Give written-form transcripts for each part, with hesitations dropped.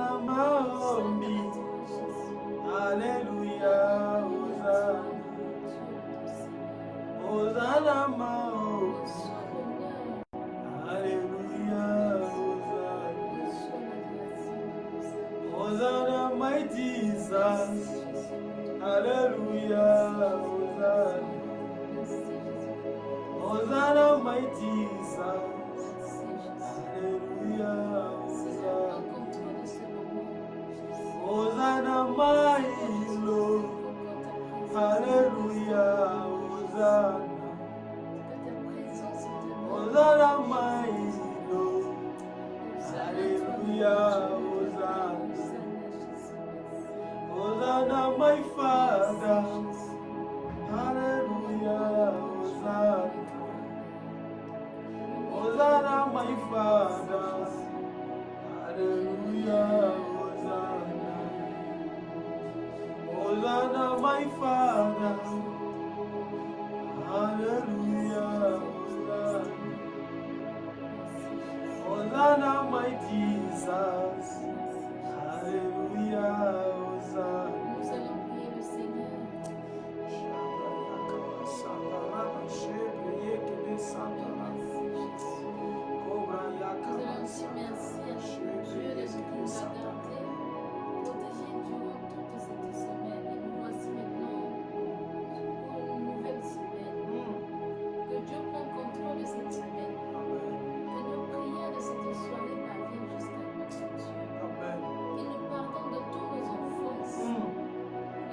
Hosanna Maombi. Alléluia, Hosanna. Hosanna Maombi. Alléluia, Hosanna. Hosanna mighty Jesus. Alléluia, Hosanna. Hosanna mighty Jesus. Alléluia, Hosanna. Hosanna my Lord. Alléluia, Hosanna. Hosanna my Lord. Alléluia, Hosanna. Hosanna my Father. Hallelujah, Hosanna. Hosanna my Father. Hallelujah, Hosanna. Hosanna my Father. Hallelujah, Hosanna. Hosanna my Jesus. Hallelujah, Hosanna. Nous allons prier le Seigneur. Nous allons dire merci à Dieu de ce qu'il nous a gardé, protégé durant toute cette semaine. Et nous voici maintenant pour une nouvelle semaine. Que Dieu prenne contrôle de cette semaine. Que nos prières de cette soirée parviennent jusqu'à notre Dieu. Qu'il nous pardonne de tous nos offenses. Et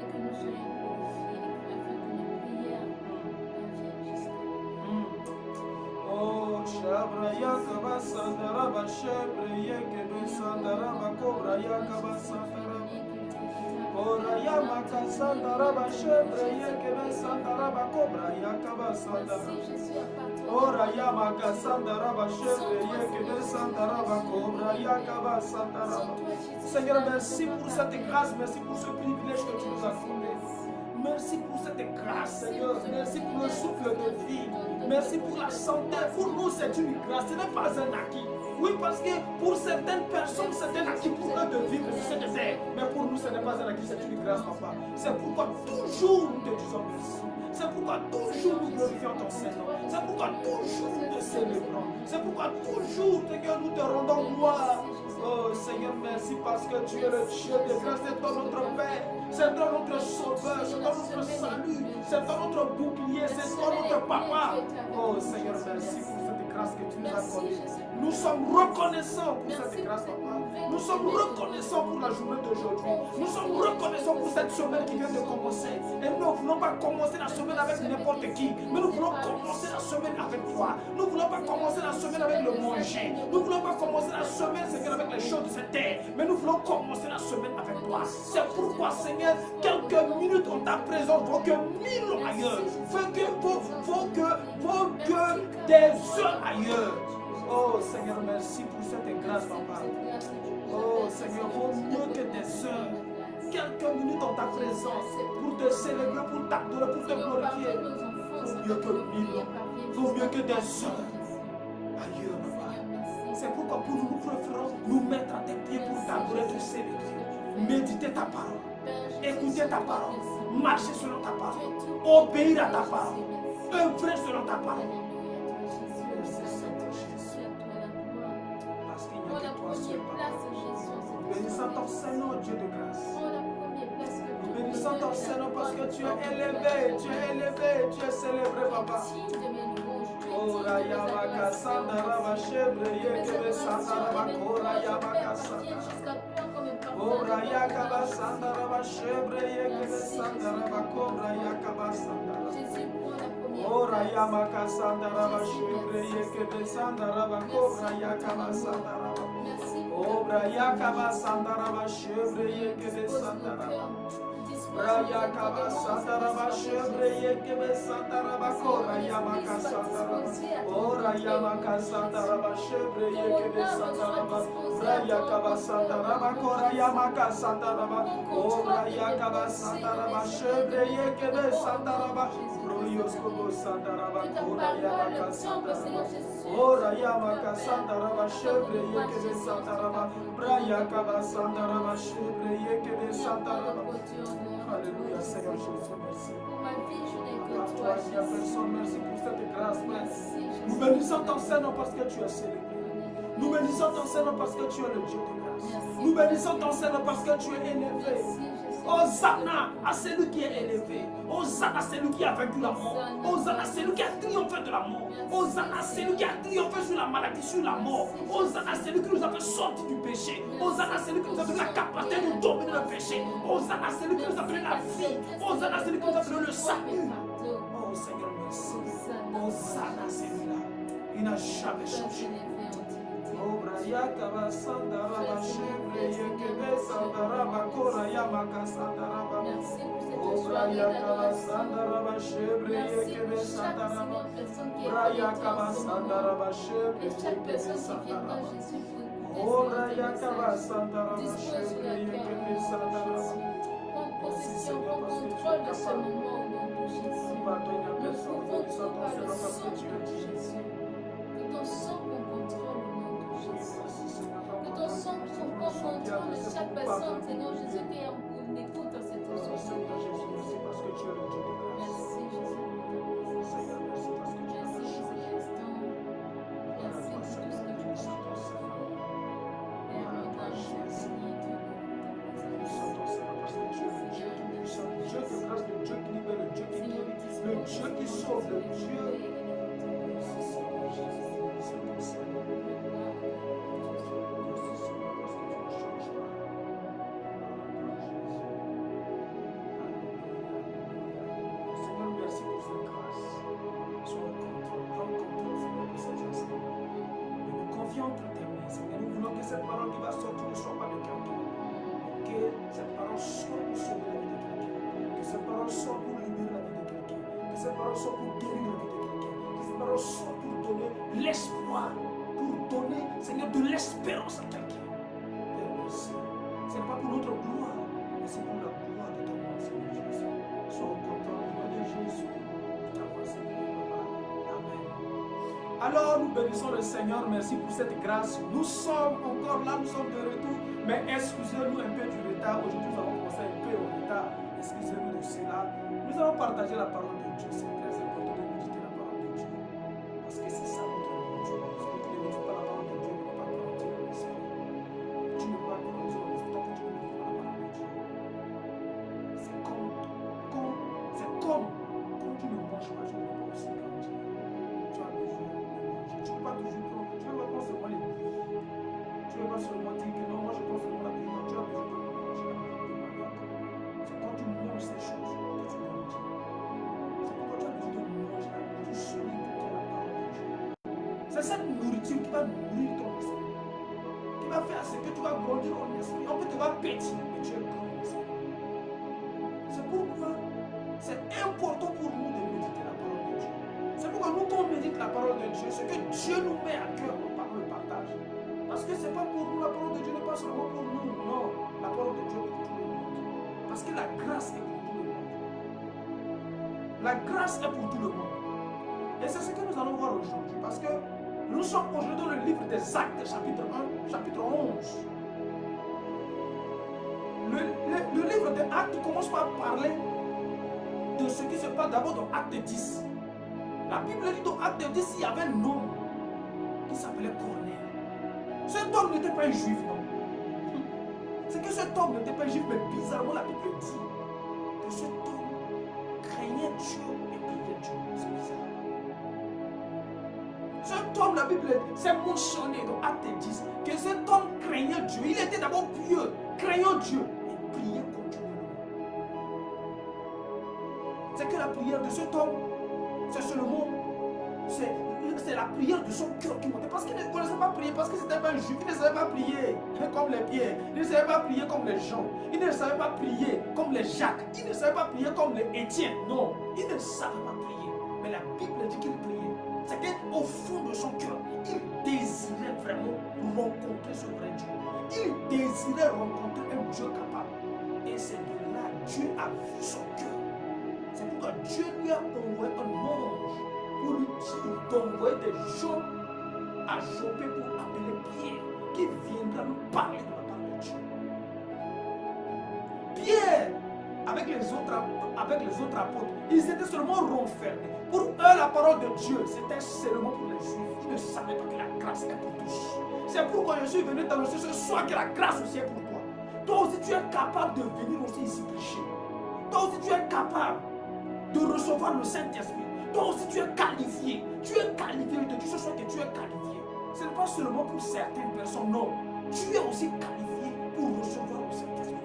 que nous soyons glorifiés afin que nos prières parviennent jusqu'à nous. Oh, Shabra Yakaba Sandaraba Shebre Yekebe Sandaraba Kobra Yakaba Sandaraba Kora Yamaka Sandaraba Shebre Yekebe Sandaraba Kobra Yakaba Sandaraba Ora Yamaka Sandaraba Shebre Yekebe Sandaraba Kobra Yakaba Sandaraba. Seigneur, merci pour cette grâce, merci pour ce privilège que tu nous as accordé. Merci pour cette grâce, Seigneur. Merci pour le souffle de vie. Merci pour la santé. Pour nous, c'est une grâce. Ce n'est pas un acquis. Oui, parce que pour certaines personnes, c'est un acquis pour eux de vivre sur ce désert. Mais pour nous, ce n'est pas un acquis, c'est une grâce, papa. C'est pourquoi toujours nous te disons merci. C'est pourquoi toujours nous glorifions ton Seigneur. C'est pourquoi toujours nous te célébrons. C'est pourquoi toujours, Seigneur, nous te rendons gloire. Oh Seigneur, merci parce que tu es le Dieu de grâce, c'est toi notre Père, c'est toi notre Sauveur, c'est toi notre salut, c'est toi notre bouclier, c'est toi notre Papa. Oh Seigneur, merci pour cette grâce que tu nous as accordée. Nous sommes reconnaissants pour cette grâce, Papa. Nous sommes reconnaissants pour la journée d'aujourd'hui. Nous sommes reconnaissants pour cette semaine qui vient de commencer. Et nous ne voulons pas commencer la semaine avec n'importe qui, mais nous voulons commencer la semaine avec toi. Nous ne voulons pas commencer la semaine avec le manger. Nous ne voulons pas commencer la semaine, Seigneur, avec les choses de cette terre. Mais nous voulons commencer la semaine avec toi. C'est pourquoi, Seigneur, quelques minutes en ta présence vaut que 1000 ailleurs. Vaut que des heures ailleurs. Oh Seigneur, merci pour cette grâce, Papa. Oh Seigneur, vaut mieux que des heures. Quelques minutes en ta présence pour te célébrer, pour t'adorer, pour te glorifier. Vaut mieux que 1000, vaut mieux que des heures ailleurs, Papa. C'est pourquoi pour nous préférons nous mettre à tes pieds pour t'adorer, te célébrer. Méditer ta parole, écouter ta parole, marcher selon ta parole, obéir à ta parole, œuvrer selon ta parole. Bénissons ton Seigneur, Dieu de grâce. Bénissons ton Seigneur parce que tu es élevé, tu es célébré, Papa. Oh, Rayabaka Sandaraba Shebre Yekebe Sandaraba Kora Yabaka Sandaraba. Oh, Rayakaba Sandaraba Shebre Yekebe Sandaraba Kora Yakaba Sandaraba. Oh, Rayamaka Sandaraba Shebre Yekebe Sandaraba Kora Yakaba Sandaraba. Oh, Rayakaba Sandaraba Shebre Yekebe Sandaraba. Rayakaba Sandaraba Shebre Yekebe Sandaraba Kora Yamaka Sandaraba. Oh, Rayamaka Sandaraba Shebre Yekebe Sandaraba. Rayakaba Sandaraba Kora Yamaka Sandaraba. Oh, Rayakaba Sandaraba Shebre Yekebe Sandaraba. Royos Kobo Sandaraba Kora Yamaka Sandaraba. Ora yama kasanda raba shebre yekebe santa raba. Braya kaba sanda raba shebre yekebe santa raba. Alléluia Seigneur Jésus, merci. À toi, il n'y a personne, merci pour cette grâce, Père. Nous bénissons ton Seigneur parce que tu es célébré. Nous bénissons ton Seigneur parce que tu es le Dieu de grâce. Nous bénissons ton Seigneur parce que tu es élevé. Hosanna à celui qui est élevé. Hosanna à celui qui a vaincu la mort. Hosanna à celui qui a triomphé de la mort. Hosanna à celui qui a triomphé sur la maladie, sur la mort. Hosanna à celui qui nous a fait sortir du péché. Hosanna à celui qui nous a donné la capacité de dominer le péché. Hosanna à celui qui nous a donné la vie. Hosanna à celui qui nous a donné le salut. Oh Seigneur, merci. Hosanna à celui-là. Il n'a jamais changé. Yakaba Sandaraba Shebre Yekebe Sandaraba Kora Yamaka Sandaraba Obra Yakaba Sandaraba Shebre Yekebe Sandaraba Yakaba Sandaraba Shebre Yekebe Sandaraba Obra Yakaba Sandaraba Shebre Yekebe Sandaraba. Possession, prends contrôle de ce moment au nom de Jésus. Nous pouvons trouver le sang de Jésus. Que ton sang prend contrôle au nom de Jésus. Que ton sang prend contrôle de chaque personne, Seigneur Jésus, qui est en écoute à cette aujourd'hui. Merci parce que tu es le Dieu de grâce. Merci Jésus. Seigneur, merci parce que tu es Merci pour cet instant. Merci pour tout ce que tu fais. Père, regarde Jésus. Dieu de grâce, le Dieu qui libère, le Dieu qui guérit, le Dieu qui sauve, le Dieu. Seigneur, merci pour cette grâce. Sois au contrôle, prends contrôle, Seigneur, de ces instants. Et nous confions entre tes mains, Seigneur. Nous voulons que cette parole qui va sortir ne soit pas de quelqu'un. Que cette parole soit pour sauver la vie de quelqu'un. Que cette parole soit pour libérer la vie de quelqu'un. Que cette parole soit pour guérir la vie de quelqu'un. Que cette parole soit pour donner l'espoir. Pour donner, Seigneur, de l'espérance à quelqu'un. Père, merci. Ce n'est pas pour notre gloire, mais c'est pour la gloire de ton nom, Seigneur Jésus. Sois au contrôle du nom de Jésus. Ta voix, Seigneur, Papa. Amen. Alors, nous bénissons le Seigneur. Merci pour cette grâce. Nous sommes encore là, nous sommes de retour. Mais excusez-nous un peu du retard. Aujourd'hui, nous avons commencé un peu au retard. Excusez-nous de cela. Nous allons partager la parole de Dieu. C'est très important de méditer la parole de Dieu. Parce que c'est ça notre Dieu. Celui qui ne médite pas la parole de Dieu ne peut pas grandir dans l'esprit. Tu ne peux pas grandir dans l'esprit tant que tu ne médites pas la parole de Dieu. C'est comme quand tu ne manges pas, tu ne peux pas aussi grandir. Tu as besoin de manger. Tu ne peux pas toujours prendre. Tu ne peux pas prendre seulement les bouillies. Tu ne peux pas seulement dire que non, moi je pense seulement la bouillie. Non, tu as besoin de manger la bouillie. C'est quand tu manges ces choses que tu grandis. C'est pourquoi tu as besoin de manger la nourriture solide qui est la parole de Dieu. C'est cette nourriture qui va nourrir ton esprit. Qui va faire ce que tu vas grandir en esprit. En fait, tu vas petit, mais tu es grand en esprit. C'est pourquoi c'est important pour nous de méditer la parole de Dieu. C'est pourquoi nous, quand on médite la parole de Dieu, c'est que Dieu nous met à cœur par le partage. Parce que c'est pas pour nous, la parole de Dieu n'est pas seulement pour nous. Non, la parole de Dieu est pour tout le monde. Parce que la grâce est pour tout le monde. La grâce est pour tout le monde. Et c'est ce que nous allons voir aujourd'hui. Parce que nous sommes aujourd'hui dans le livre des Actes, chapitre 1, chapitre 11. Le livre des Actes commence par parler de ce qui se passe d'abord dans Acte 10. La Bible dit dans Acte 10, il y avait un homme qui s'appelait Corneille. Cet homme n'était pas un juif, non. C'est que cet homme n'était pas un juif, mais bizarrement la Bible dit que cet homme craignait Dieu et priait Dieu. C'est bizarre. Cet homme, la Bible s'est mentionné dans Acte 10 que cet homme craignait Dieu. Il était d'abord pieux, craignant Dieu et priait continuellement. C'est que la prière de cet homme, c'est seulement, c'est la prière de son cœur qui montait. Parce qu'il ne connaissait pas prier, parce que c'était pas un juif. Il ne savait pas prier comme les Pierre. Il ne savait pas prier comme les Jean. Il ne savait pas prier comme les Jacques. Il ne savait pas prier comme les Étienne. Non, il ne savait pas prier. Mais la Bible dit qu'il priait. C'est qu'au fond de son cœur, il désirait vraiment rencontrer ce vrai Dieu. Il désirait rencontrer un Dieu capable. Et c'est de là que Dieu a vu son cœur. C'est pourquoi Dieu lui a envoyé un ange pour lui dire d'envoyer des gens à Joppé pour appeler Pierre, qui viendra nous parler de la part de Dieu. Pierre, avec les autres apôtres, ils étaient seulement renfermés. Pour eux, la parole de Dieu, c'était seulement pour les Juifs. Ils ne savaient pas que la grâce est pour tous. C'est pourquoi je suis venu t'annoncer ce soir que la grâce aussi est pour toi. Toi aussi, tu es capable de venir aussi ici prêcher. Toi aussi, tu es capable de recevoir le Saint-Esprit. Toi aussi, tu es qualifié. Tu es qualifié. Je te dis ce soir que tu es qualifié. Ce n'est pas seulement pour certaines personnes, non. Tu es aussi qualifié pour recevoir le Saint-Esprit.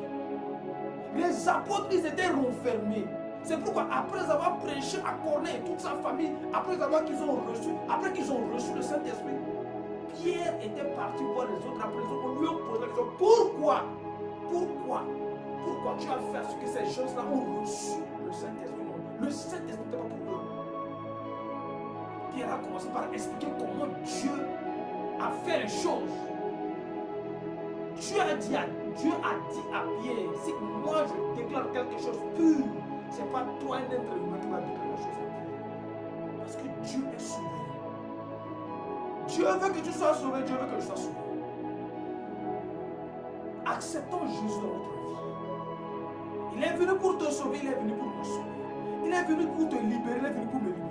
Les apôtres, ils étaient renfermés. C'est pourquoi après avoir prêché à Corneille et toute sa famille, après qu'ils ont reçu le Saint-Esprit, Pierre était parti voir les autres apôtres. On lui a posé la question, pourquoi tu as fait ce que ces gens-là ont reçu le Saint-Esprit? Le Saint-Esprit n'était pas pour eux. Pierre a commencé par expliquer comment Dieu a fait les choses. Dieu a dit à Pierre, si moi je déclare quelque chose pur, ce n'est pas toi un être humain qui va déclarer la chose pure. Parce que Dieu est souverain. Dieu veut que tu sois sauvé, Dieu veut que je sois sauvé. Acceptons Jésus dans notre vie. Il est venu pour te sauver, il est venu pour me sauver. Il est venu pour te libérer, il est venu pour me libérer.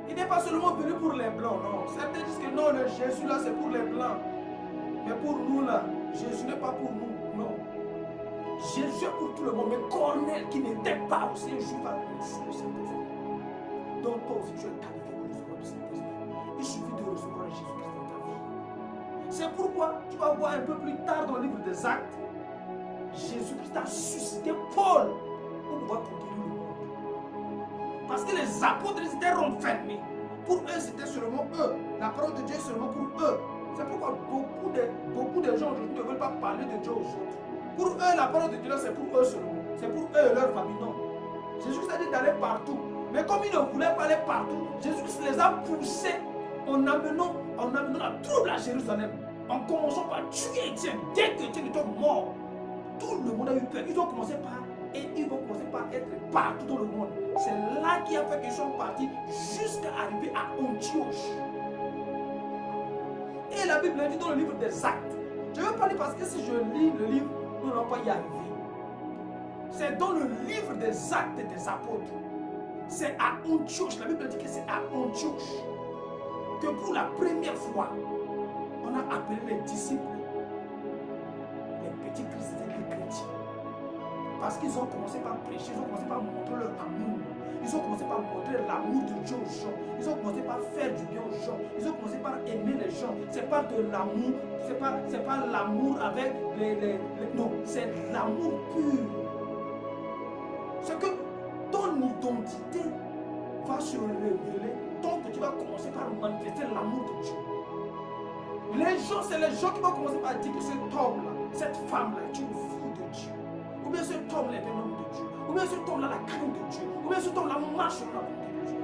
Il n'est pas seulement venu pour les blancs, non. Certains disent que non, le Jésus là c'est pour les blancs. Mais pour nous là, Jésus n'est pas pour nous, non. Jésus est pour tout le monde, mais Corneille qui n'était pas aussi un juif a reçu le Saint-Esprit. Donc toi aussi tu es qualifié pour recevoir le Saint-Esprit. Il suffit de recevoir Jésus-Christ dans ta vie. C'est pourquoi tu vas voir un peu plus tard dans le livre des Actes, Jésus-Christ a suscité Paul pour pouvoir conquérir le monde. Parce que les apôtres étaient renfermés. Pour eux, c'était seulement eux. La parole de Dieu est seulement pour eux. C'est pourquoi beaucoup de gens aujourd'hui ne veulent pas parler de Dieu aux autres. Pour eux, la parole de Dieu, c'est pour eux seulement. C'est pour eux et leur famille, non. Jésus-Christ a dit d'aller partout. Mais comme ils ne voulaient pas aller partout, Jésus-Christ les a poussés en amenant la trouble à Jérusalem. En commençant par tuer Étienne. Dès que Étienne était mort, tout le monde a eu peur. Ils vont commencer par être partout dans le monde. C'est là qui a fait qu'ils sont partis jusqu'à arriver à Antioche. Et la Bible dit dans le livre des Actes. Je ne veux pas lire parce que si je lis le livre, nous n'allons pas y arriver. C'est dans le livre des Actes des Apôtres. C'est à Antioche. La Bible dit que c'est à Antioche que pour la première fois, on a appelé les disciples les petits chrétiens, les chrétiens. Parce qu'ils ont commencé par prêcher, ils ont commencé par montrer leur amour. Ils ont commencé par montrer l'amour de Dieu aux gens. Ils ont commencé par faire du bien aux gens. Ils ont commencé par aimer les gens. C'est pas de l'amour, c'est pas l'amour avec non, c'est l'amour pur. C'est que ton identité va se révéler tant que tu vas commencer par manifester l'amour de Dieu. Les gens, c'est les gens qui vont commencer par dire que cet homme-là, cette femme-là est une fille de Dieu. Ou bien cet homme-là est un homme de Dieu. Ou bien cet homme-là la crainte de Dieu. Ou bien cet homme-là marche sur la volonté de Dieu.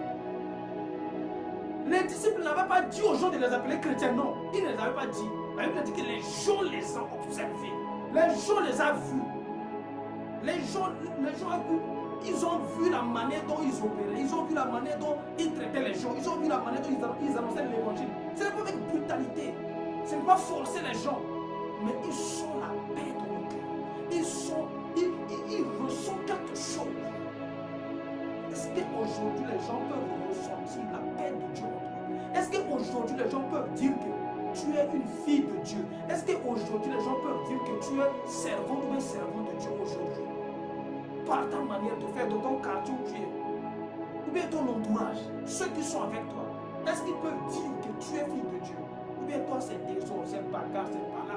Les disciples n'avaient pas dit aux gens de les appeler chrétiens, non. Ils ne les avaient pas dit. La Bible dit que les gens les ont observés. Les gens les ont vus. Les gens ils ont vu la manière dont ils opéraient. Ils ont vu la manière dont ils traitaient les gens. Ils ont vu la manière dont ils annonçaient l'évangile. Ce n'est pas avec brutalité. Ce n'est pas forcer les gens. Mais ils sont la paix dans le cœur. Ils ressentent quelque chose. Est-ce qu'aujourd'hui les gens peuvent ressentir la paix de Dieu en toi? Est-ce qu'aujourd'hui les gens peuvent dire que tu es une fille de Dieu? Est-ce qu'aujourd'hui les gens peuvent dire que tu es servant ou un servant de Dieu aujourd'hui? Par ta manière de faire, dans ton quartier où tu es, ou bien ton entourage, ceux qui sont avec toi, est-ce qu'ils peuvent dire que tu es fille de Dieu? Ou bien toi c'est désordre, c'est bagarre, c'est pas là.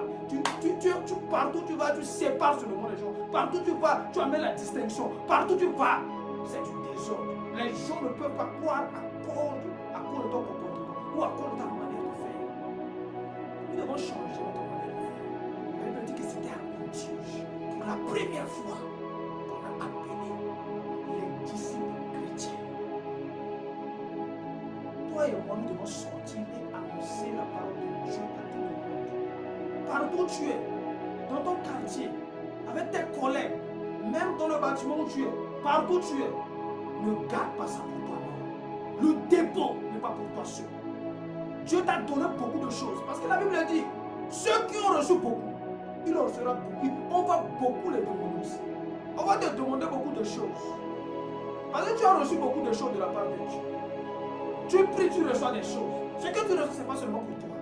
Partout tu vas, tu sépares seulement les gens. Partout tu vas, tu amènes la distinction. Partout tu vas, c'est du désordre. Les gens ne peuvent pas croire à cause de ton comportement ou à cause de ta manière de faire. Nous devons changer notre manière de faire. La Bible dit que c'était à Antioche. Pour la première fois, on a appelé les disciples chrétiens. Toi et moi, nous devons sortir et annoncer la parole de Dieu à tout le monde. Partout où tu es, dans ton quartier, avec tes collègues, même dans le bâtiment où tu es, partout où tu es, ne garde pas ça pour toi. Le dépôt n'est pas pour toi seul. Dieu t'a donné beaucoup de choses. Parce que la Bible dit, ceux qui ont reçu beaucoup, il en sera beaucoup. On va beaucoup les demander aussi. On va te demander beaucoup de choses. Parce que tu as reçu beaucoup de choses de la part de Dieu. Tu pries, tu reçois des choses. Ce que tu reçois, ce n'est pas seulement pour toi.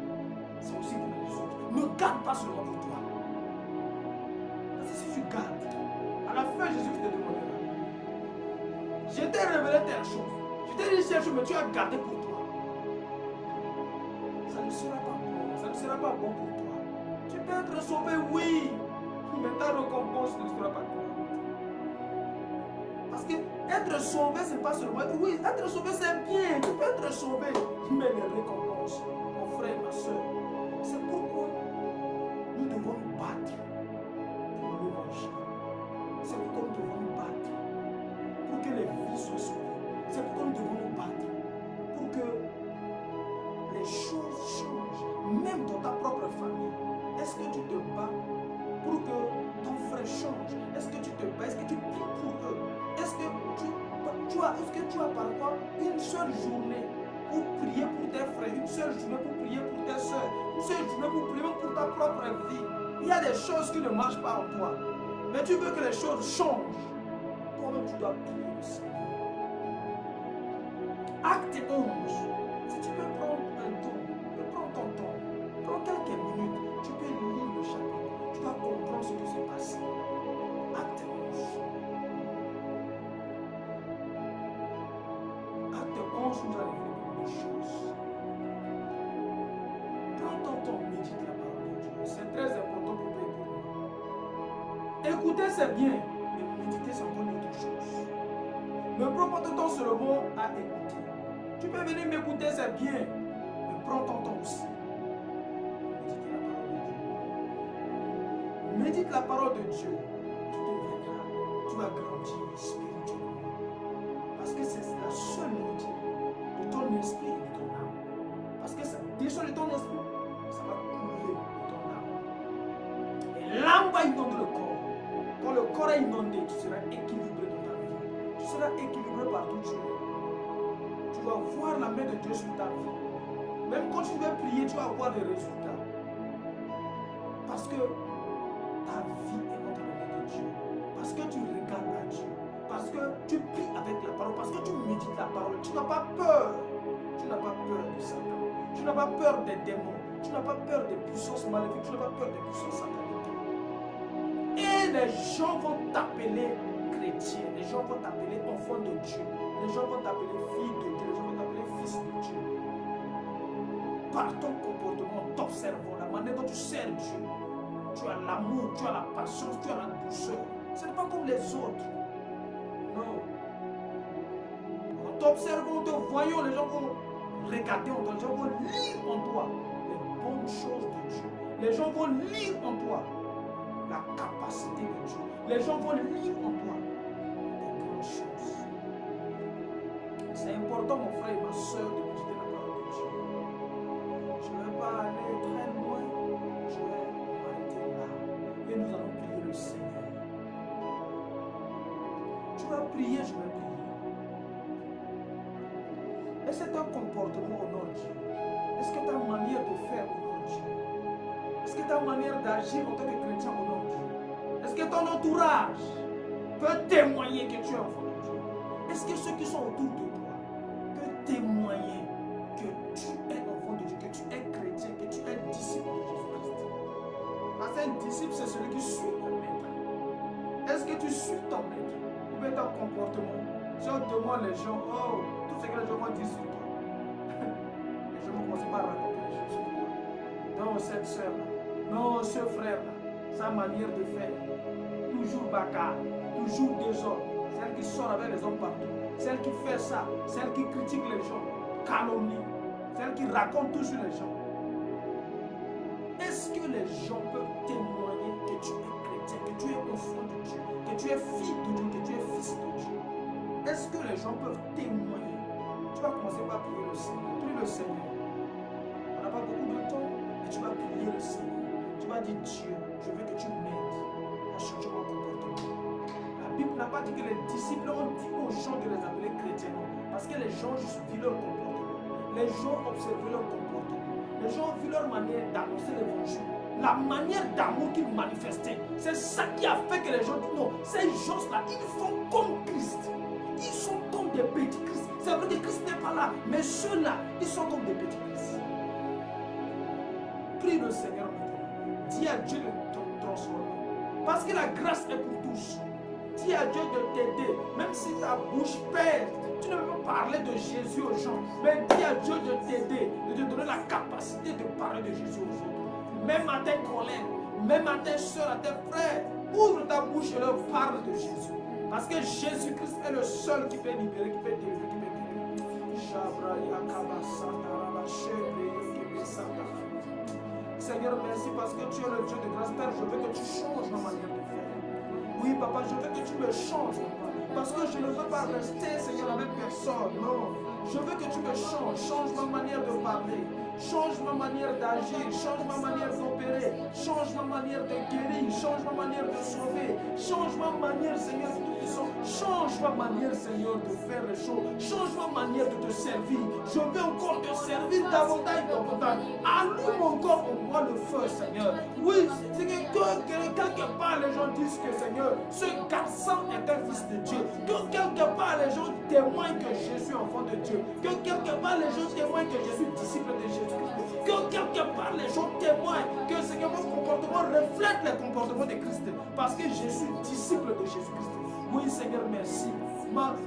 C'est aussi pour les autres. Ne garde pas seulement pour toi. Parce que si tu gardes, à la fin, Jésus te demandera. Je t'ai révélé telle chose. Je t'ai dit telle chose, mais tu as gardé pour toi. Ça ne sera pas bon. Ça ne sera pas bon pour toi. Tu peux être sauvé, oui. Mais ta récompense ne sera pas bonne. Parce que être sauvé, c'est pas seulement. Oui, être sauvé, c'est bien. Tu peux être sauvé. Mais les récompenses, mon frère, ma soeur, c'est pourquoi nous devons nous battre pour l'évangile. C'est pourquoi nous devons nous battre pour que les vies soient sauvées. C'est pourquoi nous devons nous battre pour que les choses changent, même dans ta propre famille. Est-ce que tu te bats pour que ton frère change? Est-ce que tu te bats? Est-ce que tu pries pour eux? Est-ce que tu as parfois une seule journée pour prier pour tes frères, une seule journée pour prier pour tes soeurs, une seule journée pour prier pour ta propre vie? Il y a des choses qui ne marchent pas en toi, mais tu veux que les choses changent. Toi-même, tu dois prier le Seigneur. Acte 11. Si tu peux prendre un temps, prends ton temps, prends quelques minutes, tu peux lire le chapitre, tu vas comprendre ce qui s'est passé. Acte 11. Acte 11, nous allons voir beaucoup de choses. Prends ton temps, médite la parole de Dieu. C'est très important pour toi et pour moi. Écouter, c'est bien, mais méditer, c'est encore une autre chose. Ne prends pas ton temps seulement à écouter. Tu peux venir m'écouter, c'est bien, mais prends ton temps aussi. Médite la parole de Dieu. Tu deviendras, tu vas grandir spirituellement. Parce que c'est la seule unité de ton esprit et de ton âme. Parce que ça décharge de ton esprit, ça va couler de ton âme. Et l'âme va inonder le corps. Quand le corps est inondé, tu seras équilibré dans ta vie. Tu seras équilibré partout où tu es. Tu vas voir la main de Dieu sur ta vie. Même quand tu vas prier, tu vas avoir des résultats. Parce que ta vie est entre les mains de Dieu. Parce que tu regardes à Dieu. Parce que tu pries avec la parole. Parce que tu médites la parole. Tu n'as pas peur. Tu n'as pas peur de Satan. Tu n'as pas peur des démons. Tu n'as pas peur des puissances maléfiques. Tu n'as pas peur des puissances sataniques. Et les gens vont t'appeler chrétien. Les gens vont t'appeler enfant de Dieu. Les gens vont t'appeler fille de Dieu. Les gens vont t'appeler fils de Dieu. Par ton comportement, t'observant, la manière dont tu sers Dieu. Tu as l'amour, tu as la patience, tu as la douceur. Ce n'est pas comme les autres. Non. En t'observant, en te voyant, les gens vont regarder en toi. Les gens vont lire en toi les bonnes choses de Dieu. Les gens vont lire en toi la capacité de Dieu. Les gens vont lire en toi les grandes choses. C'est important, mon frère et ma soeur, de méditer la parole de Dieu. Je ne vais pas aller très loin. Je vais m'arrêter là. Et nous allons prier le Seigneur. Tu vas prier, je vais prier. Est-ce que c'est un comportement au nom de Dieu? Est-ce que ta manière de faire au nom de Dieu? Est-ce que ta manière d'agir en tant que chrétien au nom de Dieu? Est-ce que ton entourage peut témoigner que tu es enfant de Dieu? Est-ce que ceux qui sont autour de toi peuvent témoigner que tu es enfant de Dieu, que tu es chrétien, que tu es disciple de Jésus-Christ? Parce qu'un disciple, c'est celui qui suit le maître. Est-ce que tu suis ton maître? Ou bien ton comportement? Si on demande les gens, oh, tout ce que les gens vont dire sur toi. Les gens vont commencer par raconter les choses sur toi. Non, cette soeur-là, non, ce frère-là, sa manière de faire, toujours bacard, toujours désordre, celle qui sort avec les hommes partout, celle qui fait ça, celle qui critique les gens, calomnie, celle qui raconte tout sur les gens. Est-ce que les gens peuvent témoigner que tu es chrétien, que tu es enfant de Dieu, que tu es fille de Dieu, que tu es fils de Dieu? Est-ce que les gens peuvent témoigner? Tu vas commencer par prier le Seigneur. Prie le Seigneur. On n'a pas beaucoup de temps, mais tu vas prier le Seigneur. Tu vas dire, Dieu, je veux que tu m'aides à changer mon comportement. La Bible n'a pas dit que les disciples ont dit aux gens de les appeler chrétiens. Parce que les gens juste vivent leur comportement. Les gens observaient leur comportement. Les gens ont vu leur manière d'annoncer l'évangile. La manière d'amour qu'ils manifestaient. C'est ça qui a fait que les gens disent non, ces gens-là, ils font comme Christ. Ils sont comme des petits Christ. C'est vrai que Christ n'est pas là, mais ceux-là, ils sont comme des petits Christ. Prie le Seigneur maintenant. Dis à Dieu de te transformer. Parce que la grâce est pour tous. Dis à Dieu de t'aider. Même si ta bouche pèse, tu ne peux pas parler de Jésus aux gens. Mais dis à Dieu de t'aider, de te donner la capacité de parler de Jésus aux autres. Même à tes collègues, même à tes soeurs, à tes frères, ouvre ta bouche et leur parle de Jésus. Parce que Jésus-Christ est le seul qui peut libérer, qui peut délivrer, qui peut guérir. Seigneur, merci parce que tu es le Dieu de grâce. Père, je veux que tu changes ma manière de faire. Oui, papa, je veux que tu me changes, papa. Parce que je ne veux pas rester, Seigneur, avec personne. Non. Je veux que tu me changes. Change ma manière de parler. Change ma manière d'agir, change ma manière d'opérer, change ma manière de guérir, change ma manière de sauver, change ma manière, Seigneur, de tout-puissant, change ma manière, Seigneur, de faire les choses, change ma manière de te servir. Je veux encore te servir davantage. Allume encore en moi le feu, Seigneur. Oui, Seigneur, que quelque part les gens disent que, Seigneur, ce garçon est un fils de Dieu. Que quelque part les gens témoignent que je suis enfant de Dieu. Que quelque part les gens témoignent que je suis disciple de Jésus. Que quelque part les gens témoignent que, Seigneur, mon comportement reflète le comportement de Christ. Parce que je suis disciple de Jésus-Christ. Oui, Seigneur, merci.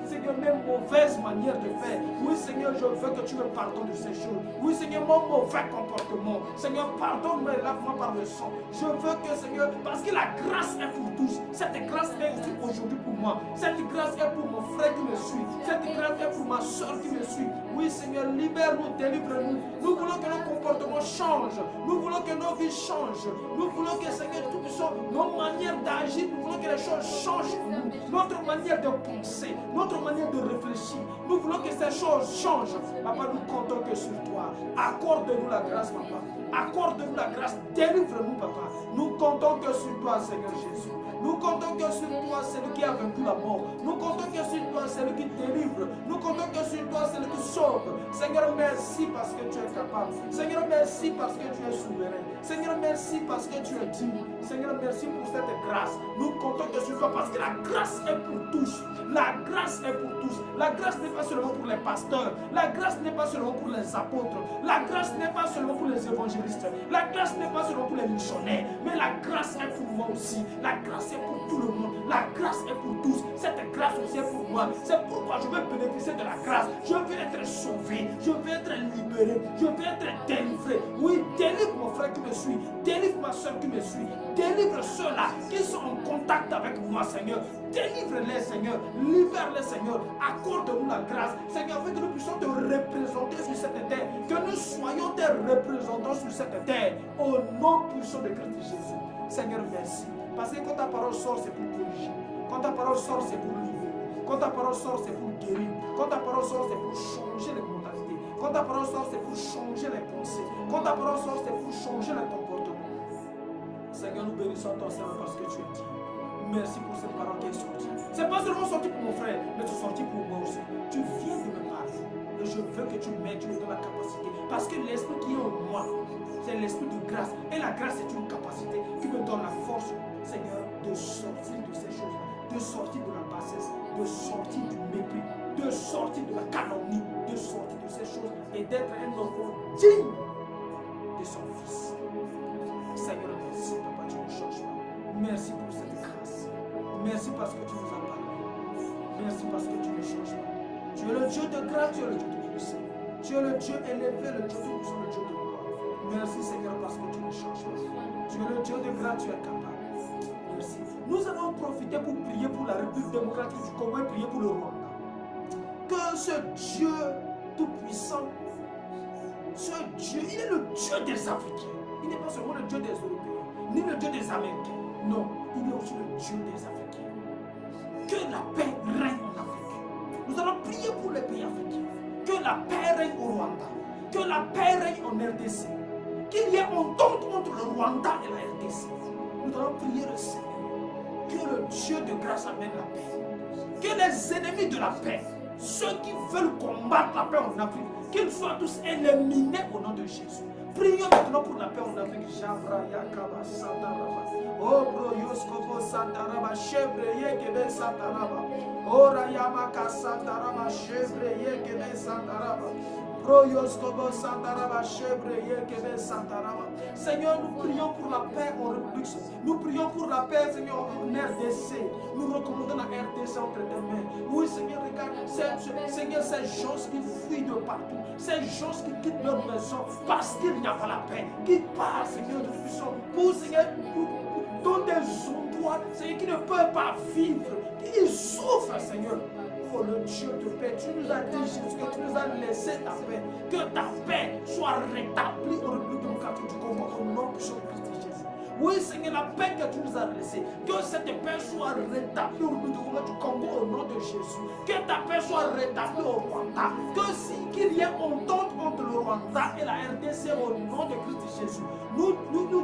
Seigneur, mes mauvaises manières de faire. Oui, Seigneur, je veux que tu me pardonnes de ces choses. Oui, Seigneur, mon mauvais comportement. Seigneur, pardonne-moi, lave-moi par le sang. Je veux que, Seigneur, parce que la grâce est pour tous. Cette grâce est aussi aujourd'hui pour moi. Cette grâce est pour mon frère qui me suit. Cette grâce est pour ma soeur qui me suit. Oui, Seigneur, libère-nous, délivre-nous. Nous voulons que nos comportements changent. Nous voulons que nos vies changent. Nous voulons que, Seigneur, tout puissant, nos manières d'agir, nous voulons que les choses changent pour nous. Notre manière de penser, notre manière de réfléchir. Nous voulons que ces choses changent. Papa, nous comptons que sur toi. Accorde-nous la grâce, papa. Accorde-nous la grâce. Délivre-nous, papa. Nous comptons que sur toi, Seigneur Jésus. Nous comptons que sur toi, celui qui a vaincu la mort. Nous comptons que sur toi, celui qui délivre. Nous comptons que sur toi, celui qui sauve. Seigneur, merci parce que tu es capable. Seigneur, merci parce que tu es souverain. Seigneur, merci parce que tu es digne. Seigneur, merci pour cette grâce. Nous comptons que sur toi parce que la grâce est pour tous. La grâce est pour tous. La grâce n'est pas seulement pour les pasteurs. La grâce n'est pas seulement pour les apôtres. La grâce n'est pas seulement pour les évangélistes. La grâce n'est pas seulement pour les missionnaires. Mais la grâce est pour moi aussi. La grâce est pour tout le monde. La grâce est pour tous. Cette grâce aussi est pour moi. C'est pourquoi je veux bénéficier de la grâce. Je veux être sauvé. Je veux être libéré. Je veux être délivré. Oui, délivre mon frère qui me suit. Délivre ma soeur qui me suit. Délivre ceux-là qui sont en contact avec moi, Seigneur. Délivre-les, Seigneur. Libère-les, Seigneur. Accorde-nous la grâce, Seigneur, afin que nous puissions te représenter sur cette terre. Que nous soyons tes représentants sur cette terre. Au nom puissant de Christ Jésus. Seigneur, merci. Parce que quand ta parole sort, c'est pour corriger. Quand ta parole sort, c'est pour libérer. Quand ta parole sort, c'est pour guérir. Quand ta parole sort, c'est pour changer les mentalités. Quand ta parole sort, c'est pour changer les pensées. Quand ta parole sort, c'est pour changer les comportements. Seigneur, nous bénissons ton Seigneur parce que tu es dit. Merci pour cette parole qui est sortie. Ce n'est pas seulement sorti pour mon frère, mais tu es sorti pour moi aussi. Tu viens de me parler. Et je veux que tu m'aides, tu me donnes la capacité. Parce que l'esprit qui est en moi, c'est l'esprit de grâce. Et la grâce est une capacité qui me donne la force, Seigneur, de sortir de ces choses-là. De sortir de la bassesse, de sortir du mépris, de sortir de la calomnie, de sortir de ces choses et d'être un enfant digne de son fils. Seigneur, merci, papa, tu ne changes pas. Merci pour cette grâce. Merci parce que tu nous as parlé. Merci parce que tu ne changes pas. Tu es le Dieu de grâce, tu es le Dieu de puissance. Tu es le Dieu élevé, le Dieu de puissance, le Dieu de gloire. Merci Seigneur parce que tu ne changes pas. Tu es le Dieu de grâce, tu es capable. Merci. Nous avons profité pour prier pour la République démocratique du Congo et prier pour le Rwanda. Que ce Dieu tout-puissant, ce Dieu, il est le Dieu des Africains. Il n'est pas seulement le Dieu des Européens, ni le Dieu des Américains. Non, il est aussi le Dieu des Africains. Que la paix règne en Afrique. Nous allons prier pour les pays africains. Que la paix règne au Rwanda. Que la paix règne en RDC. Qu'il y ait entente entre le Rwanda et la RDC. Nous allons prier le Seigneur. Que le Dieu de grâce amène la paix. Que les ennemis de la paix ceux qui veulent combattre la paix en Afrique, qu'ils soient tous éliminés au nom de Jésus. Prions maintenant pour la paix en Afrique. Oh, bro, Yoskobo Santaraba, Chevreye, Kebe Santaraba. Oh, Rayamaka Santaraba, Chevreye, Kebe Santaraba. Bro, Yoskobo Santaraba, Chevreye, Kebe Santaraba. Seigneur, nous prions pour la paix en République. Nous prions pour la paix, Seigneur, en RDC. Nous recommandons la RDC entre tes mains. Oui, Seigneur, regarde, Seigneur, ces gens qui fuient de partout, ces gens qui quittent leur maison parce qu'il n'y a pas la paix, qui partent, Seigneur, de puissance, pour, Seigneur, dans des endroits, Seigneur, qui ne peuvent pas vivre, qui souffrent, Seigneur. Oh, le Dieu de paix, tu nous as dit, Jésus, que tu nous as laissé ta paix, que ta paix soit rétablie au République démocratique du Congo, au nom puissant de Christ Jésus. Oui, Seigneur, la paix que tu nous as laissée, que cette paix soit rétablie au République du Congo au nom de Jésus. Que ta paix soit rétablie au Rwanda. Qu'il y ait entente entre le Rwanda et la RDC au nom de Christ Jésus. Nous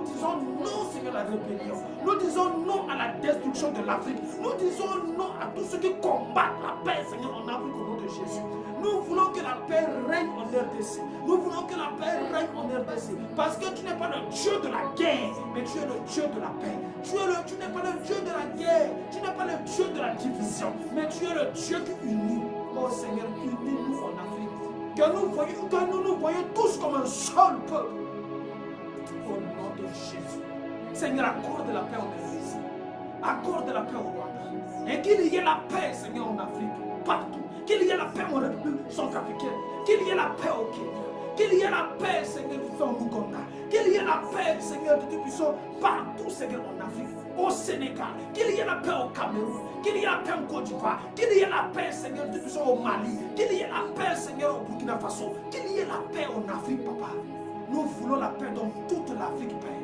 disons non, Seigneur, à la rébellion. Nous disons non à la destruction de l'Afrique. Nous disons non à tous ceux qui combattent la paix, Seigneur, en Afrique au nom de Jésus. Nous voulons que la paix règne en RDC. Nous voulons que la paix règne en RDC. Parce que tu n'es pas le Dieu de la guerre, mais tu es le Dieu de la paix. Tu n'es pas le Dieu de la guerre. Tu n'es pas le Dieu de la division, mais tu es le Dieu qui unit. Oh Seigneur, unis-nous en Afrique. Que nous voyons tous comme un seul peuple. Au nom de Jésus. Seigneur, accorde la paix en RDC. Accorde la paix au Rwanda. Et qu'il y ait la paix, Seigneur, en Afrique. Partout. Qu'il y ait la paix en République centrafricaine. Qu'il y ait la paix au Kenya. Qu'il y ait la paix, Seigneur, en Ouganda. Qu'il y ait la paix, Seigneur, de Dieu puissant, partout, Seigneur, en Afrique, au Sénégal. Qu'il y ait la paix au Cameroun. Qu'il y ait la paix en Côte d'Ivoire. Qu'il y ait la paix, Seigneur, de Dieu puissant, au Mali. Qu'il y ait la paix, Seigneur, au Burkina Faso. Qu'il y ait la paix en Afrique, Papa. Nous voulons la paix dans toute l'Afrique, Père.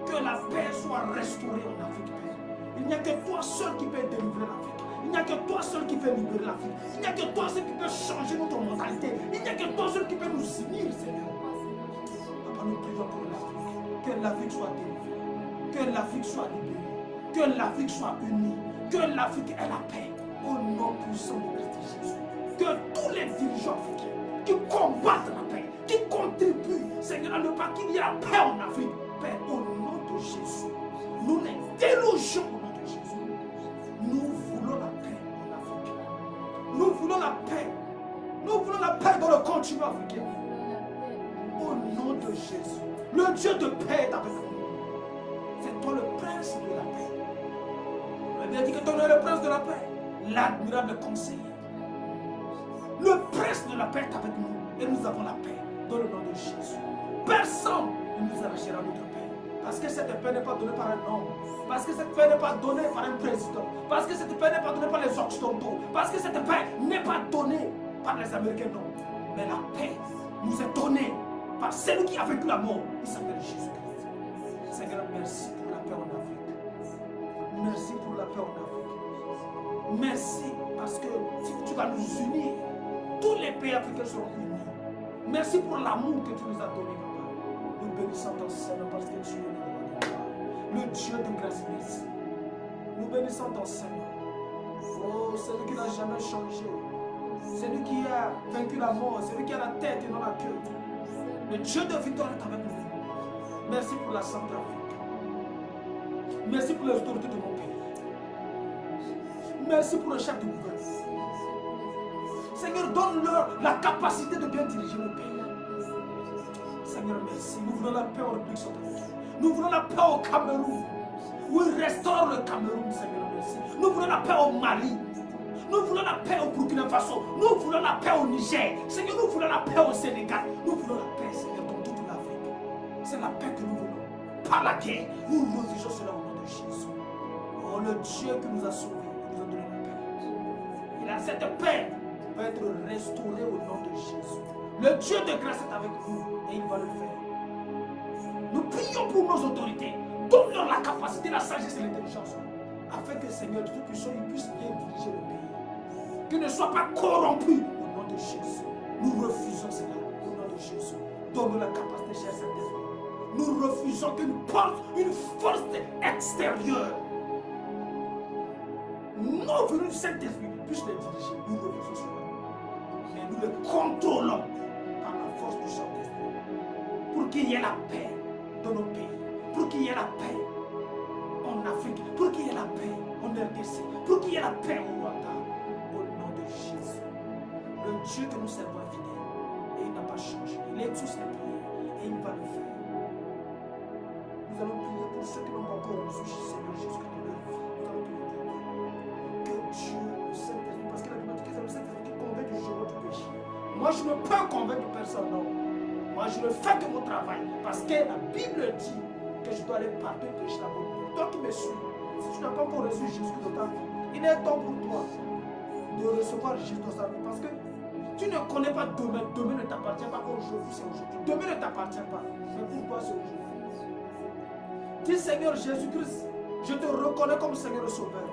Que la paix soit restaurée en Afrique, Père. Il n'y a que toi seul qui peut délivrer l'Afrique. Il n'y a que toi seul qui peut libérer l'Afrique. Il n'y a que toi seul qui peut changer notre mentalité. Il n'y a que toi seul qui peut nous unir, Seigneur. Papa, nous prions pour l'Afrique. Que l'Afrique soit délivrée. Que l'Afrique soit libérée. Que l'Afrique soit unie. Que l'Afrique ait la paix. Au nom puissant de Christ Jésus. Que tous les dirigeants africains qui combattent la paix, qui contribuent, Seigneur, à ne pas qu'il y ait la paix en Afrique. Père, au nom de Jésus, nous les délogeons au nom de Jésus. Nous voulons la paix en Afrique. Nous voulons la paix. Nous voulons la paix dans le continent africain. Au nom de Jésus. Le Dieu de paix est avec nous. C'est toi le prince de la paix. Le bien dit que toi es le prince de la paix. L'admirable conseiller. Le prince de la paix est avec nous. Et nous avons la paix dans le nom de Jésus. Personne ne nous arrachera notre paix. Parce que cette paix n'est pas donnée par un homme. Parce que cette paix n'est pas donnée par un président. Parce que cette paix n'est pas donnée par les Occidentaux. Parce que cette paix n'est pas donnée par les Américains, non. Mais la paix nous est donnée par celui qui a vaincu la mort. Il s'appelle Jésus-Christ. Seigneur, merci pour la paix en Afrique. Merci pour la paix en Afrique. Merci parce que tu vas nous unir. Tous les pays africains seront unis. Merci pour l'amour que tu nous as donné, Papa. Nous bénissons ton Seigneur parce que tu es le roi de gloire. Le Dieu de grâce, merci. Nous bénissons ton Seigneur. Oh, celui qui n'a jamais changé. Celui qui a vaincu la mort. Celui qui a la tête et non la queue. Le Dieu de victoire est avec nous. Merci pour la Centrafrique. Merci pour les autorités de mon pays. Merci pour le chef de gouvernement. Seigneur, donne-leur la capacité de bien diriger le pays. Seigneur, merci. Nous voulons la paix en République centrafricaine. Nous voulons la paix au Cameroun. Oui, restaure le Cameroun, Seigneur, merci. Nous voulons la paix au Mali. Nous voulons la paix au Burkina Faso. Nous voulons la paix au Niger. Seigneur, nous voulons la paix au Sénégal. Nous voulons la paix, Seigneur, dans toute l'Afrique. C'est la paix que nous voulons. Pas la guerre. Nous refusons cela au nom de Jésus. Oh, le Dieu qui nous a sauvés, nous a donné la paix. Et là, cette paix va être restaurée au nom de Jésus. Le Dieu de grâce est avec nous et il va le faire. Nous prions pour nos autorités. Donne-leur la capacité, la sagesse et l'intelligence. Afin que Seigneur Dieu puisse bien diriger le pays. Qu'il ne soit pas corrompu au nom de Jésus. Nous refusons cela au nom de Jésus. Donne-nous la capacité, cher Saint-Esprit. Nous refusons qu'une force extérieure, non venue du Saint-Esprit, puisse les diriger. Nous refusons cela. Mais nous le contrôlons par la force du Saint-Esprit. Pour qu'il y ait la paix dans nos pays. Pour qu'il y ait la paix en Afrique. Pour qu'il y ait la paix en RDC. Pour qu'il y ait la paix au Rwanda. Au nom de Jésus. Le Dieu que nous servons est fidèle. Et il n'a pas changé. Il est tous les prières. Et il va le faire. Nous allons prier pour ceux qui n'ont pas encore reçu Seigneur Jésus dans leur vie. Nous allons prier pour eux. Que Dieu, le Saint-Esprit, parce que la Bible dit que c'est le Saint-Esprit qui convainc du jugement du péché. Moi, je ne peux convaincre personne, non. Moi, je ne fais que mon travail. Parce que la Bible dit que je dois aller partout et prêcher la bonne nouvelle. Toi qui me suis, si tu n'as pas encore reçu Jésus dans ta vie, il est temps pour toi de recevoir Jésus dans ta vie. Parce que tu ne connais pas demain. Demain ne t'appartient pas. Aujourd'hui, c'est aujourd'hui. Demain ne t'appartient pas. Mais pour toi, c'est aujourd'hui. Dis Seigneur Jésus-Christ, je te reconnais comme Seigneur et Sauveur.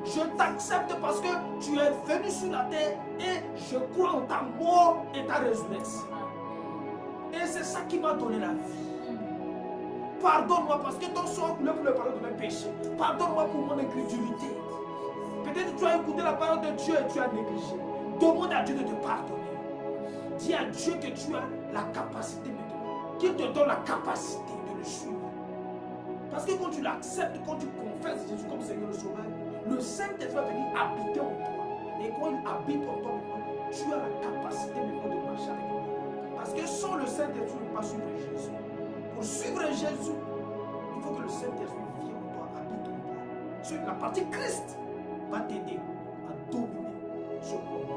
Je t'accepte parce que tu es venu sur la terre et je crois en ta mort et ta résurrection. Et c'est ça qui m'a donné la vie. Pardonne-moi parce que ton sang coulait pour le pardon de mes péchés. Pardonne-moi pour mon incrédulité. Peut-être que tu as écouté la parole de Dieu et tu as négligé. Demande à Dieu de te pardonner. Dis à Dieu que tu as la capacité maintenant. Qu'il te donne la capacité de le suivre. Parce que quand tu l'acceptes, quand tu confesses Jésus comme Seigneur et Sauveur, le Saint-Esprit va venir habiter en toi. Et quand il habite en toi, tu as la capacité maintenant de marcher avec lui. Parce que sans le Saint-Esprit, tu ne peux pas suivre Jésus. Pour suivre Jésus, il faut que le Saint-Esprit vienne en toi, habite en toi. Sur la partie Christ va t'aider à dominer ce monde.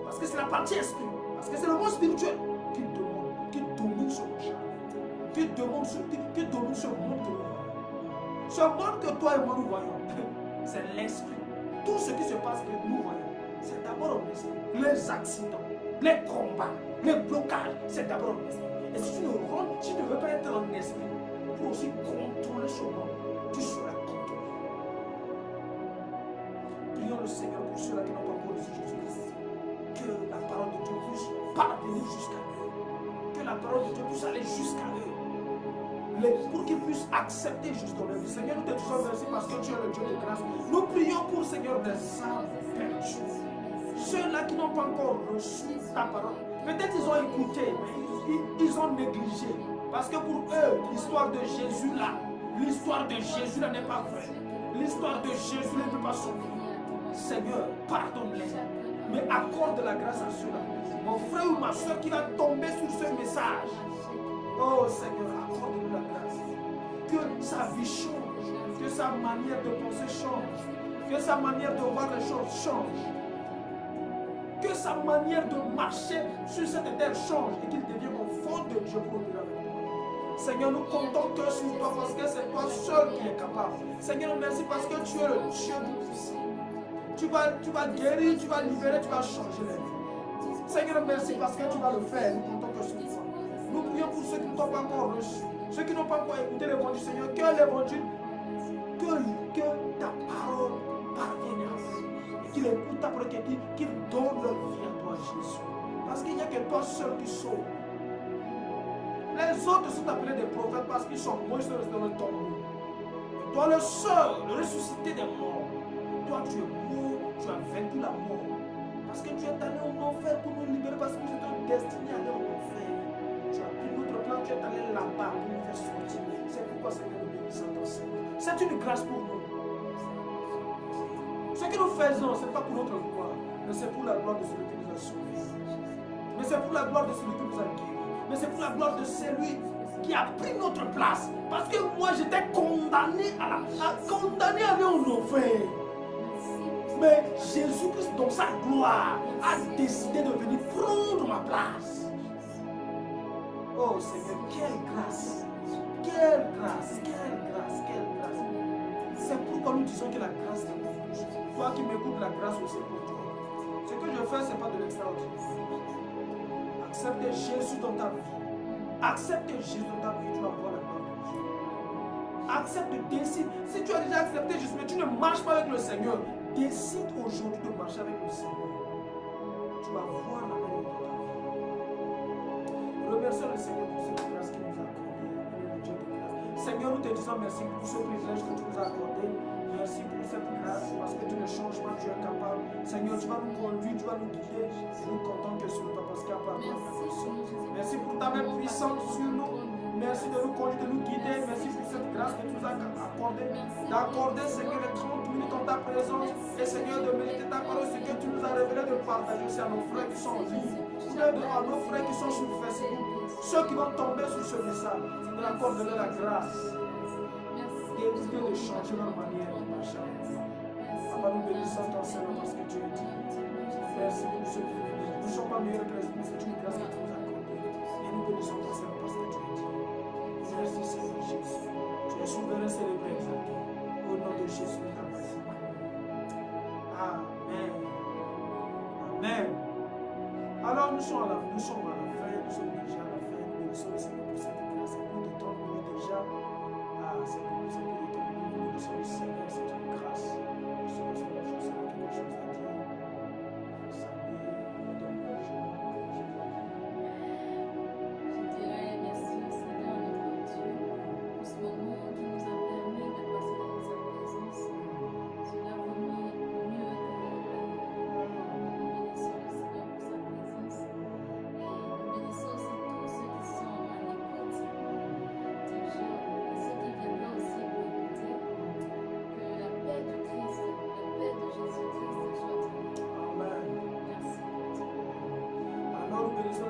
Parce que c'est la partie esprit. Parce que c'est le monde spirituel qui domine ce monde. Qui domine ce monde que nous voyons. Ce monde que toi et moi nous voyons, c'est l'esprit. Tout ce qui se passe que nous voyons, c'est d'abord en esprit. Les accidents, les combats, les blocages, c'est d'abord en esprit. Et si tu ne veux pas être en esprit, pour aussi contrôler ce monde, tu seras contrôlé. Prions le Seigneur pour ceux-là qui n'ont pas encore reçu Jésus-Christ. Que la parole de Dieu puisse parvenir jusqu'à eux. Que la parole de Dieu puisse aller jusqu'à eux. Pour qu'ils puissent accepter juste dans leur vie. Seigneur, nous te disons merci parce que tu es le Dieu de grâce. Nous prions pour, Seigneur, des âmes perdues. Ceux-là qui n'ont pas encore reçu ta parole. Peut-être ils ont écouté, mais ils ont négligé. Parce que pour eux, l'histoire de Jésus là n'est pas vraie. L'histoire de Jésus ne peut pas sauver. Seigneur, pardonne-les. Mais accorde la grâce à ceux-là. Mon frère ou ma soeur qui va tomber sur ce message. Oh Seigneur, accorde-nous la grâce. Que sa vie change. Que sa manière de penser change. Que sa manière de voir les choses change. Que sa manière de marcher sur cette terre change. Et qu'il devienne enfant de Dieu pour nous avec nous. Seigneur, nous comptons que sur toi parce que c'est toi seul qui es capable. Seigneur, merci parce que tu es le Dieu tout puissant. Tu vas guérir, tu vas libérer, tu vas changer les vies. Seigneur, merci parce que tu vas le faire. Nous comptons que sur toi. Nous prions pour ceux qui ne t'ont pas encore reçu, ceux qui n'ont pas encore écouté l'évangile, Seigneur, que l'évangile, que ta parole parvienne à eux. Et qu'ils écoutent ta parole, qu'ils donnent leur vie à toi, Jésus. Parce qu'il n'y a que toi seul qui sauve. Les autres sont appelés des prophètes parce qu'ils sont morts, ils sont restés dans le tombeau. Toi le seul, le ressuscité des morts. Toi tu es mort, tu as vaincu la mort. Parce que tu es allé en enfer pour nous libérer, parce que nous étions destinés à aller en enfer. Tu as pris notre plan, tu es allé là-bas pour nous faire sortir. C'est pourquoi Seigneur nous bénissons ton Seigneur. C'est une grâce pour nous. Ce que nous faisons, ce n'est pas pour notre gloire, mais c'est pour la gloire de celui qui nous a sauvés. Mais c'est pour la gloire de celui qui nous a guéris. Mais c'est pour la gloire de celui qui a pris notre place. Parce que moi j'étais condamné à aller en enfer. Mais Jésus-Christ dans sa gloire a décidé de venir prendre ma place. Oh Seigneur, quelle grâce, quelle grâce, quelle grâce, quelle grâce. C'est pourquoi nous disons que la grâce est pour nous. Toi qui m'écoutes, la grâce aussi pour toi. Ce que je fais, ce n'est pas de l'extraordinaire. Accepte Jésus dans ta vie. Accepte Jésus dans ta vie, tu vas voir la gloire de Dieu. Accepte, décide. Si tu as déjà accepté Jésus, mais tu ne marches pas avec le Seigneur, décide aujourd'hui de marcher avec le Seigneur. Tu vas voir la gloire de ta vie. Remercions le Seigneur pour cette grâce qu'il nous a accordée. Seigneur, nous te disons merci pour ce privilège que tu nous as accordé. Merci pour cette grâce. parce que tu ne changes pas, tu es capable. Seigneur, tu vas nous conduire, tu vas nous guider. Et nous comptons que sur toi, parce qu'il n'y a pas de toi. Merci pour ta main puissante sur nous. Merci de nous conduire, de nous guider. Merci pour cette grâce que tu nous as accordée. D'accorder, Seigneur, les 30 minutes en ta présence. Et Seigneur, de méditer ta parole, ce que tu nous as révélé, de partager aussi à nos frères qui sont en ligne. Ou même à nos frères qui sont sur Facebook. Ceux qui vont tomber sur ce message. De l'accorder la grâce. Et de changer leur manière de marcher. Papa, nous bénissons ton Seigneur parce que tu es dit. Merci pour ce privilège. Nous ne sommes pas meilleurs que les autres, c'est une grâce que tu nous as accordée. Et nous bénissons ton Seigneur parce que tu es dit. Merci Seigneur Jésus. Tu es souverain, célébré, exalté. Au nom de Jésus, nous avons prié. Amen. Amen. Alors nous sommes à la fin, nous sommes déjà à la fin. Nous bénissons le Seigneur pour cette grâce. C'est plus de 30 minutes déjà. C'est plus de 30 minutes. Nous bénissons le Seigneur, c'est une grâce. Nous sommes sur la chose, quelque chose à dire.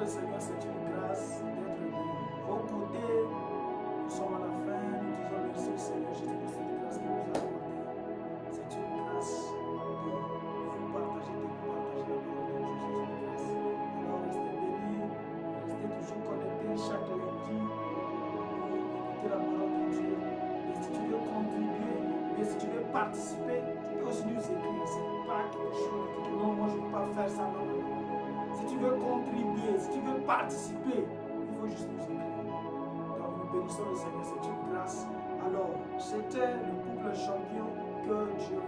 Le Seigneur, c'est une grâce d'être de vos côtés. Nous sommes à la fin, nous disons merci au Seigneur Jésus pour cette grâce qu'il nous a accordée. C'est une grâce de vous partager, de vous partager la parole de Dieu. C'est une grâce. Alors restez bénis, restez toujours connectés chaque lundi pour écouter la parole de Dieu. Et si tu veux contribuer, et si tu veux participer, tu peux aussi nous écrire. C'est pas quelque chose que non, moi je ne peux pas faire ça, non. Si tu veux contribuer, si tu veux participer, il faut juste nous écrire. Donc nous bénissons le Seigneur, c'est une grâce. Alors, c'était le couple champion que Dieu